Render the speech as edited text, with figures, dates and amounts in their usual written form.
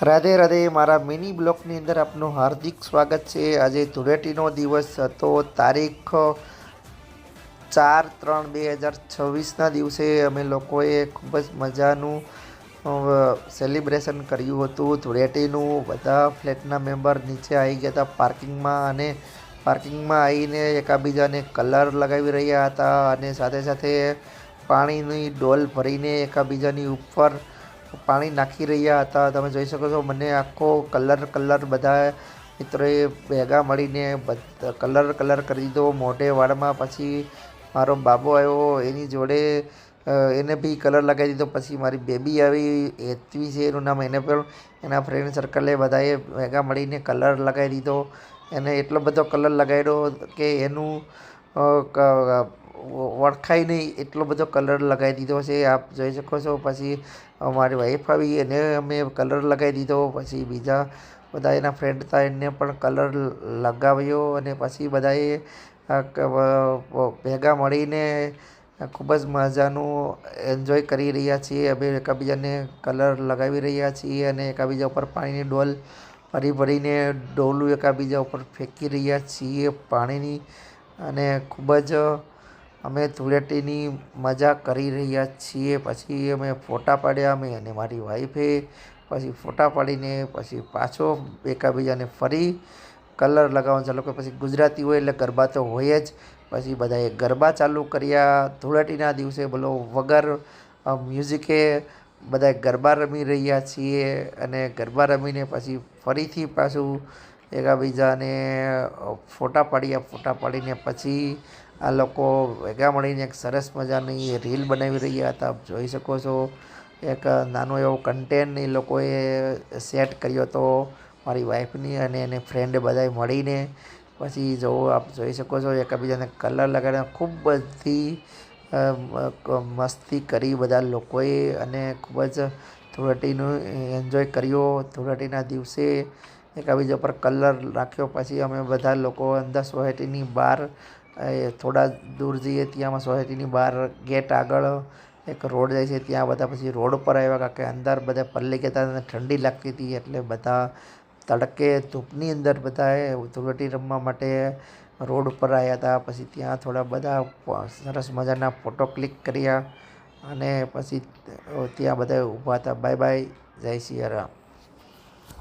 રાધે રાધે, મારા મિની બ્લોગની અંદર આપનું હાર્દિક સ્વાગત છે। આજે ધૂળેટીનો દિવસ હતો, તારીખ 4/3/2026ના દિવસે અમે લોકોએ ખૂબ જ મજાનું સેલિબ્રેશન કર્યું હતું ધૂળેટીનું। બધા ફ્લેટના મેમ્બર નીચે આવી ગયા હતા પાર્કિંગમાં, અને પાર્કિંગમાં આવીને એકાબીજાને કલર લગાવી રહ્યા હતા, અને સાથે સાથે પાણીની ડોલ ભરીને એકાબીજાની ઉપર પાણી નાખી રહ્યા હતા। તમે જોઈ શકો છો, મને આખો કલર બધા મિત્રોએ ભેગા મળીને કલર કરી દીધો મોઢે વાળમાં। પછી મારો બાબો આવ્યો, એની જોડે એને બી કલર લગાવી દીધો। પછી મારી બેબી આવી, હેતવી છે એનું નામ, એને પણ એના ફ્રેન્ડ સર્કલે બધાએ ભેગા મળીને કલર લગાવી દીધો। એને એટલો બધો કલર લગાવ્યો કે એનું ઓળખાય નહીં, એટલો બધો કલર લગાવી દીધો છે, આપ જોઈ શકો છો। પછી મારી વાઈફ આવી, એને અમે કલર લગાવી દીધો। પછી બીજા બધા એના ફ્રેન્ડ હતા, એને પણ કલર લગાવ્યો, અને પછી બધાએ ભેગા મળીને ખૂબ જ મજાનું એન્જોય કરી રહ્યા છીએ। અમે એકાબીજાને કલર લગાવી રહ્યા છીએ, અને એકાબીજા ઉપર પાણીની ડોલ ભરીને ડોલું એકાબીજા ઉપર ફેંકી રહ્યા છીએ પાણીની, અને ખૂબ જ અમે ધૂળેટીની મજા કરી રહ્યા છીએ। પછી અમે ફોટા પાડ્યા, અમે અને મારી વાઈફે પછી ફોટા પાડીને પછી પાછો એકાબીજાને ફરી કલર લગાવવાનું ચાલુ કર્યું। પછી ગુજરાતી હોય એટલે ગરબા તો હોય જ, પછી બધાએ ગરબા ચાલુ કર્યા ધૂળેટીના દિવસે। બોલો, વગર મ્યુઝિકે બધા ગરબા રમી રહ્યા છીએ, અને ગરબા રમીને પછી ફરીથી પાછું એકાબીજાને ફોટા પાડ્યા। ફોટા પાડીને પછી આ લોકો ભેગા મળીને એક સરસ મજાની રીલ બનાવી રહ્યા હતા, આપ જોઈ શકો છો। એક નાનો એવો કન્ટેન્ટ એ લોકોએ સેટ કર્યો હતો મારી વાઈફની અને એને ફ્રેન્ડે બધાએ મળીને। પછી જો આપ જોઈ શકો છો, એકાબીજાને કલર લગાડીને ખૂબ બધી મસ્તી કરી બધા લોકોએ, અને ખૂબ જ ધૂળેટીનું એન્જોય કર્યો। ધૂળેટીના દિવસે એકાબીજા પર કલર નાખ્યો। પછી અમે બધા લોકો અંદર સોસાયટીની બહાર થોડા દૂર જઈએ, ત્યાં સોસાયટીની બહાર ગેટ આગળ એક રોડ જાય છે, ત્યાં બધા પછી રોડ પર આવ્યા, કારણ કે અંદર બધા પલળી ગયા હતા અને ઠંડી લાગતી હતી, એટલે બધા તડકે ધૂપની અંદર બધાએ ધૂળેટી રમવા માટે રોડ ઉપર આવ્યા હતા। પછી ત્યાં થોડા બધા સરસ મજાના ફોટો ક્લિક કર્યા, અને પછી ત્યાં બધા ઊભા હતા। બાય બાય, જય સિયારામ।